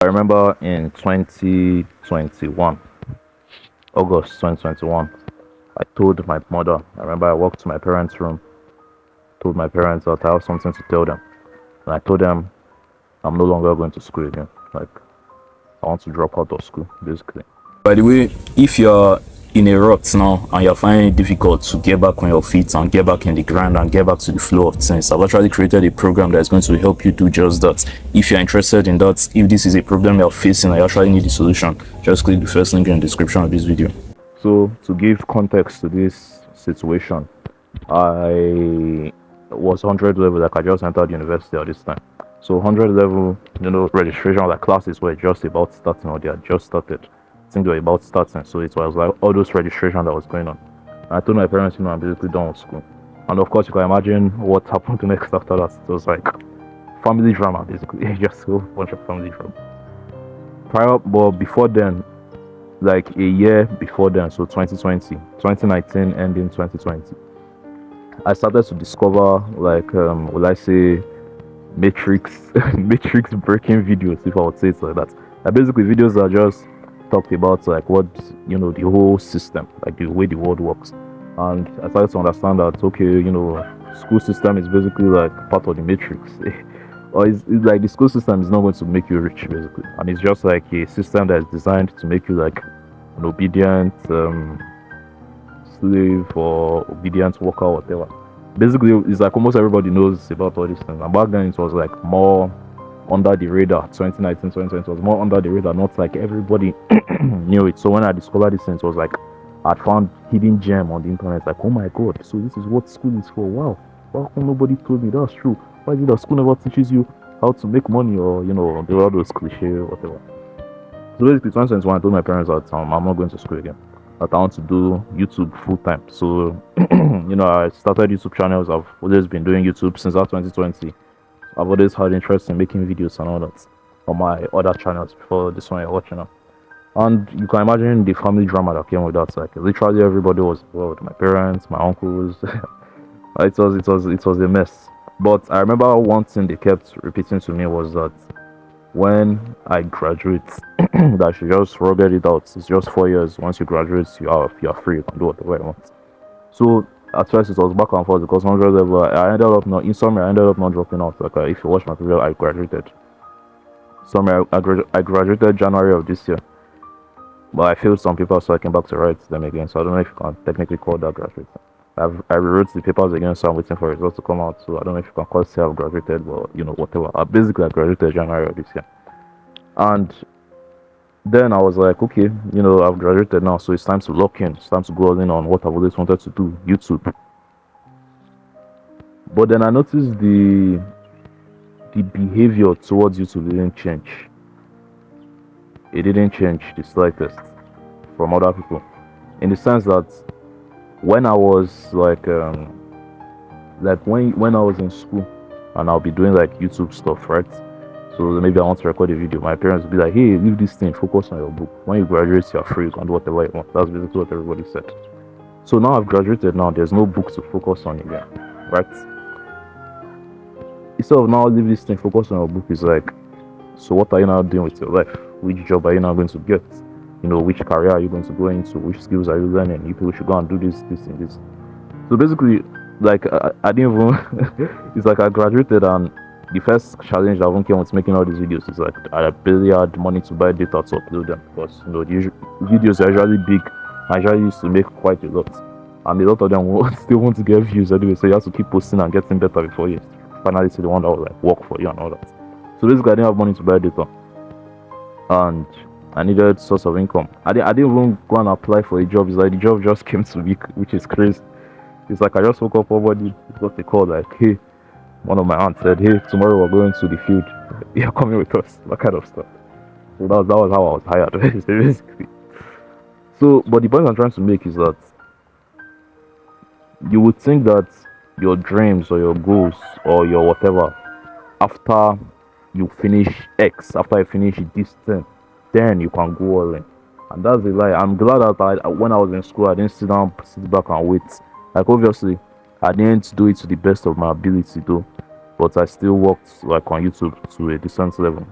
I remember in 2021, August 2021, I told my mother. I remember I walked to my parents' room, told my parents that I have something to tell them. And I told them I'm no longer going to school again. Like, I want to drop out of school, basically. By the way, if you're in a rut now and you're finding it difficult to get back on your feet and get back in the grind and get back to the flow of things, I've actually created a program that is going to help you do just that. If you're interested in that, if this is a problem you're facing and you actually need a solution, just click the first link in the description of this video. So, to give context to this situation, I was 100 level, like I just entered university at this time. So 100 level, registration, like classes were just about starting or they had just started. I think they were about starting. So it was like all those registration that was going on. And I told my parents, I'm basically done with school. And of course, you can imagine what happened next after that. It was like family drama, basically. Just a whole bunch of family drama. But before then, like a year before then, so 2019 ending 2020, I started to discover, like, will I say, matrix matrix breaking videos, if I would say it like that. Basically videos that just talked about like what the whole system, like the way the world works. And I started to understand that okay, school system is basically like part of the matrix. Or it's like the school system is not going to make you rich, basically, and it's just like a system that is designed to make you like an obedient slave or obedient worker or whatever. Basically, it's like almost everybody knows about all these things. And back then, it was like more under the radar. 2019, 2020 was more under the radar. Not like everybody knew it. So when I discovered this thing, it was like I found hidden gem on the internet. Like, oh my god! So this is what school is for. Wow! How come nobody told me that's true? Why is it that school never teaches you how to make money or the all those cliche or whatever? So basically, 2021, I told my parents that I'm not going to school again. That I want to do YouTube full time. So, I started YouTube channels. I've always been doing YouTube since that 2020. I've always had interest in making videos and all that on my other channels before this one you're watching now. And you can imagine the family drama that came with that. Like literally everybody was involved. My parents, my uncles. it was a mess. But I remember one thing they kept repeating to me was that when I graduate, that I should just rugged it out. It's just 4 years. Once you graduate, you are free. You can do whatever you want. So at first it was back and forth because 100 level. I ended up not in summer. I ended up not dropping out. Like if you watch my previous, I graduated. Summer I graduated January of this year, but I failed some papers, so I came back to write them again. So I don't know if you can technically call that graduate. I rewrote the papers again, so I'm waiting for results to come out. So I don't know if you can call say I've graduated, but whatever. Basically I graduated January of this year, and then I was like, okay, I've graduated now, so it's time to lock in. It's time to go all in on what I've always wanted to do, YouTube. But then I noticed the behavior towards YouTube didn't change. It didn't change the slightest from other people, in the sense that when I was like when I was in school and I'll be doing like YouTube stuff, right? So maybe I want to record a video. My parents would be like, "Hey, leave this thing. Focus on your book. When you graduate, you're free. You can do whatever you want." That's basically what everybody said. So now I've graduated. Now there's no book to focus on again, right? Instead of now leave this thing, focus on your book. Is like, so what are you now doing with your life? Which job are you now going to get? Which career are you going to go into? Which skills are you learning? You people should go and do this, this, and this. So basically, like I didn't even. It's like I graduated and the first challenge that even came with making all these videos is like I barely had money to buy data to upload them because the videos are usually big. I usually used to make quite a lot, and a lot of them still want to get views anyway. So you have to keep posting and getting better before you finally see the one that will like work for you and all that. So basically, I didn't have money to buy data, and I needed source of income. I didn't even go and apply for a job. It's like the job just came to me, which is crazy. It's like I just woke up one morning, got a call like, "Hey." One of my aunts said, "Hey, tomorrow we're going to the field. You're coming with us." That kind of stuff. So that was how I was hired, basically. So, but the point I'm trying to make is that you would think that your dreams or your goals or your whatever, after you finish X, after you finish this thing, then you can go all in. And that's a lie. I'm glad that when I was in school, I didn't sit back and wait. Like obviously, I didn't do it to the best of my ability though, but I still worked like on YouTube to a decent level.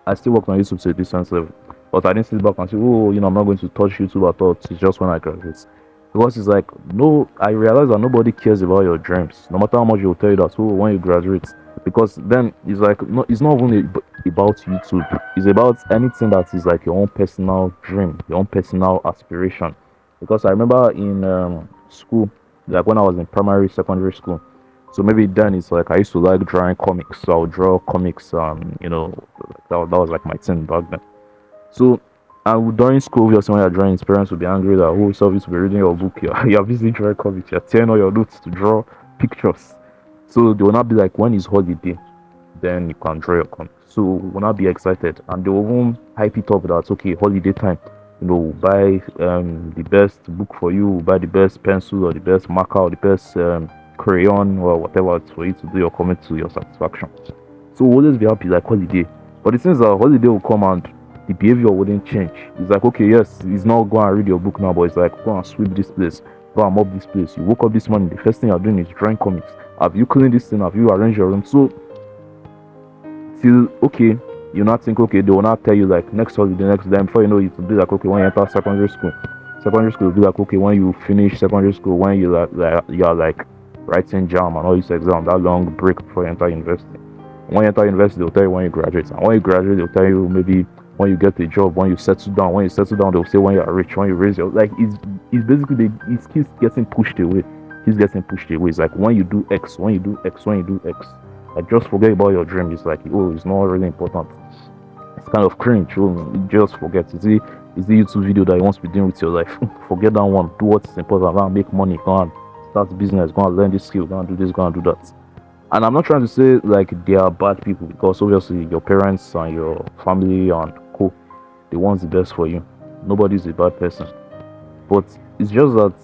I still worked on YouTube to a decent level, but I didn't sit back and say, oh, I'm not going to touch YouTube at all. It's just when I graduate. Because it's like, no, I realize that nobody cares about your dreams, no matter how much they'll tell you that, oh, when you graduate. Because then it's like, no, it's not only about YouTube, it's about anything that is like your own personal dream, your own personal aspiration. Because I remember in school, like when I was in primary, secondary school, so maybe then it's like I used to like drawing comics, so I'll draw comics, that was like my thing back then. So, and during school, obviously, when you're drawing, his parents will be angry that who self is to be reading your book, you're busy drawing comics, you're tearing all your notes to draw pictures. So they will not be like, when is holiday, then you can draw your comics. So will not be excited, and they will even hype it up that okay, holiday time, we'll buy the best book for you, we'll buy the best pencil or the best marker or the best crayon or whatever it's for you to do your comic to your satisfaction. So we'll always be happy like holiday. But it seems that holiday will come and the behavior wouldn't change. It's like, okay, yes, it's not go and read your book now, but it's like go and sweep this place, go and mop this place. You woke up this morning, the first thing you're doing is drawing comics. Have you cleaned this thing? Have you arranged your room? So till okay, you not think okay, they will not tell you like next holiday, next day. Before you know it will be like okay, when you enter secondary school. Secondary school will be like okay, when you finish secondary school, when you you're like writing jam and all this exam, that long break before you enter university. When you enter university, they'll tell you when you graduate. And when you graduate, they'll tell you maybe when you get a job, when you settle down. When you settle down, they'll say when you're rich, when you raise your like it's basically it keeps getting pushed away. Keeps getting pushed away. It's like when you do X, when you do X, when you do X. Like just forget about your dream. It's like oh, it's not really important. It's kind of cringe. Oh, just forget. It's the YouTube video that you want to be doing with your life. Forget that one. Do what's important. Go and make money. Go and start business. Go and learn this skill. Go and do this. Go and do that. And I'm not trying to say like they are bad people because obviously your parents and your family and co, they want the best for you. Nobody's a bad person, but it's just that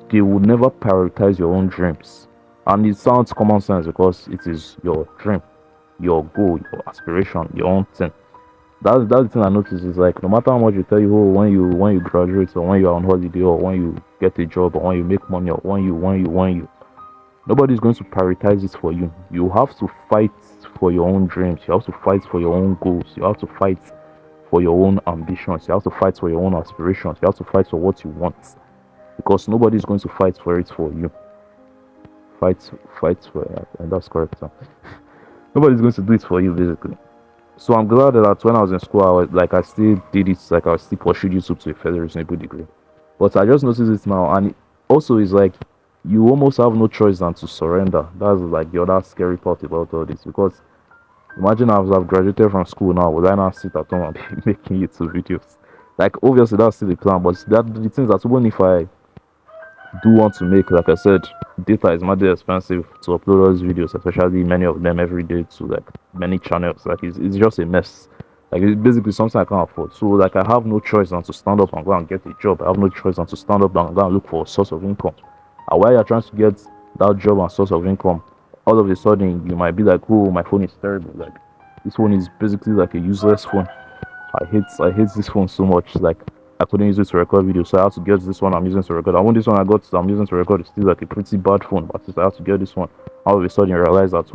they would never prioritize your own dreams. And it sounds common sense because it is your dream, your goal, your aspiration, your own thing. That's the thing I notice is like no matter how much you tell you oh, when you graduate or when you're on holiday or when you get a job or when you make money or when you nobody's going to prioritize it for you. You have to fight for your own dreams. You have to fight for your own goals. You have to fight for your own ambitions. You have to fight for your own aspirations. You have to fight for what you want. Because nobody's going to fight for it for you. Fight for it. And that's correct. Nobody's going to do it for you basically. So I'm glad that when I was in school, I still did it, like I still pursued YouTube to a fairly reasonable degree. But I just noticed it now, and it also is like you almost have no choice than to surrender. That's like the other scary part about all this. Because imagine I've graduated from school now, would I now sit at home and be making YouTube videos? Like obviously that's still the plan, but that the things that even if I do want to make, like I said, data is madly expensive to upload those videos, especially many of them every day to like many channels. Like it's just a mess. Like it's basically something I can't afford. So like I have no choice than to stand up and go and get a job. I have no choice than to stand up and go and look for a source of income. And while you're trying to get that job and source of income, all of a sudden you might be like, oh, my phone is terrible. Like this phone is basically like a useless phone. I hate this phone so much. Like I couldn't use it to record videos, so I had to get this one I'm using to record. And when this one I'm using to record is still like a pretty bad phone, but I have to get this one. All of a sudden you realize that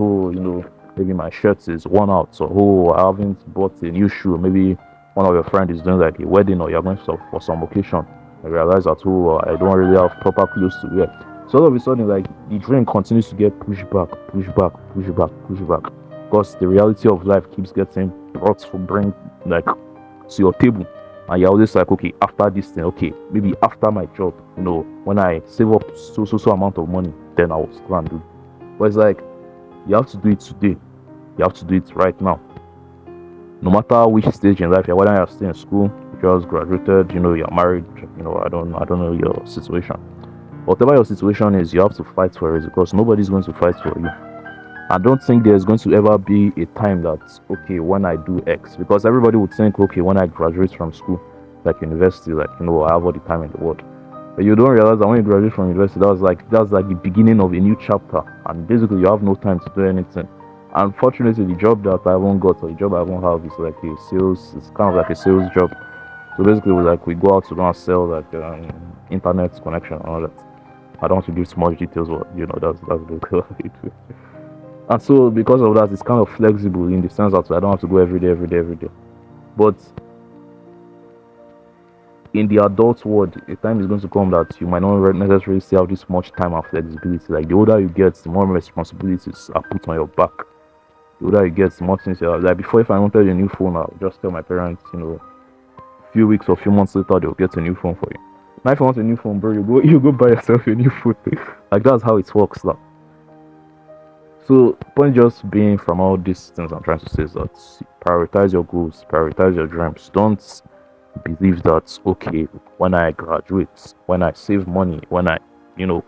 maybe my shirt is worn out, so I haven't bought a new shoe. Maybe one of your friends is doing like a wedding or you're going for some occasion. I realize that I don't really have proper clothes to wear. So all of a sudden like the dream continues to get pushed back. Because the reality of life keeps getting bring like to your table. And you're always like, okay, after this thing, okay, maybe after my job, when I save up so amount of money, then I will go and do. But it's like you have to do it today. You have to do it right now. No matter which stage in life, whether you're still in school, you just graduated, you're married, I don't know your situation. Whatever your situation is, you have to fight for it because nobody's going to fight for you. I don't think there's going to ever be a time that's okay when I do X, because everybody would think okay when I graduate from school, like university, like I have all the time in the world. But you don't realize that when you graduate from university, that's like the beginning of a new chapter, and basically you have no time to do anything. Unfortunately, the job that I haven't got or the job I won't have is like a sales. It's kind of like a sales job. So basically, we go out to go and sell like internet connection and all that. I don't want to give too much details, but that's basically what we do. And so because of that, it's kind of flexible in the sense that I don't have to go every day, every day, every day. But in the adult world, a time is going to come that you might not necessarily still have this much time and flexibility. Like the older you get, the more responsibilities are put on your back. The older you get, the more things you have. Like before, if I wanted a new phone, I'll just tell my parents, a few weeks or a few months later, they'll get a new phone for you. Now, if you want a new phone, bro, you go buy yourself a new phone. Like that's how it works now. So point just being from all these things I'm trying to say is that prioritize your goals, prioritize your dreams. Don't believe that okay, when I graduate, when I save money, when I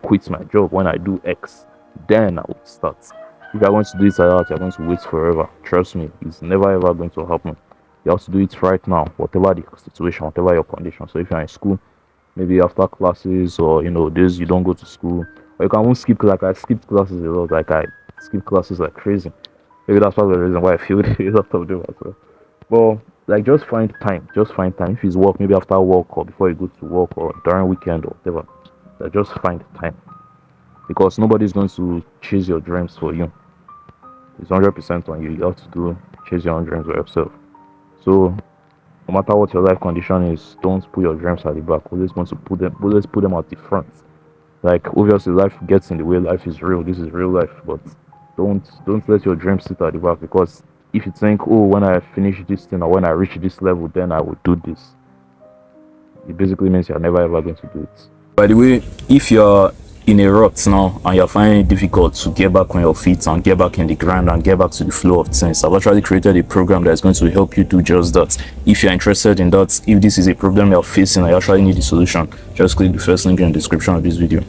quit my job, when I do X, then I will start. If you're going to do it like that, you're going to wait forever. Trust me, it's never ever going to happen. You have to do it right now, whatever the situation, whatever your condition. So if you're in school, maybe after classes or days you don't go to school, or you can even skip, like I skipped classes a lot, like I skip classes like crazy. Maybe that's part of the reason why I feel a lot of them as well. But like just find time. Just find time. If it's work, maybe after work or before you go to work or during weekend or whatever. Like just find time. Because nobody's going to chase your dreams for you. It's 100% on you. You have to chase your own dreams by yourself. So no matter what your life condition is, don't put your dreams at the back. Always want to put them at the front. Like obviously life gets in the way, life is real, this is real life, but don't let your dreams sit at the back, because if you think, oh, when I finish this thing or when I reach this level, then I will do this, it basically means you're never ever going to do it. By the way, if you're in a rut now and you're finding it difficult to get back on your feet and get back in the grind and get back to the flow of things, I've actually created a program that is going to help you do just that. If you're interested in that, if this is a problem you're facing and you actually need a solution, just click the first link in the description of this video.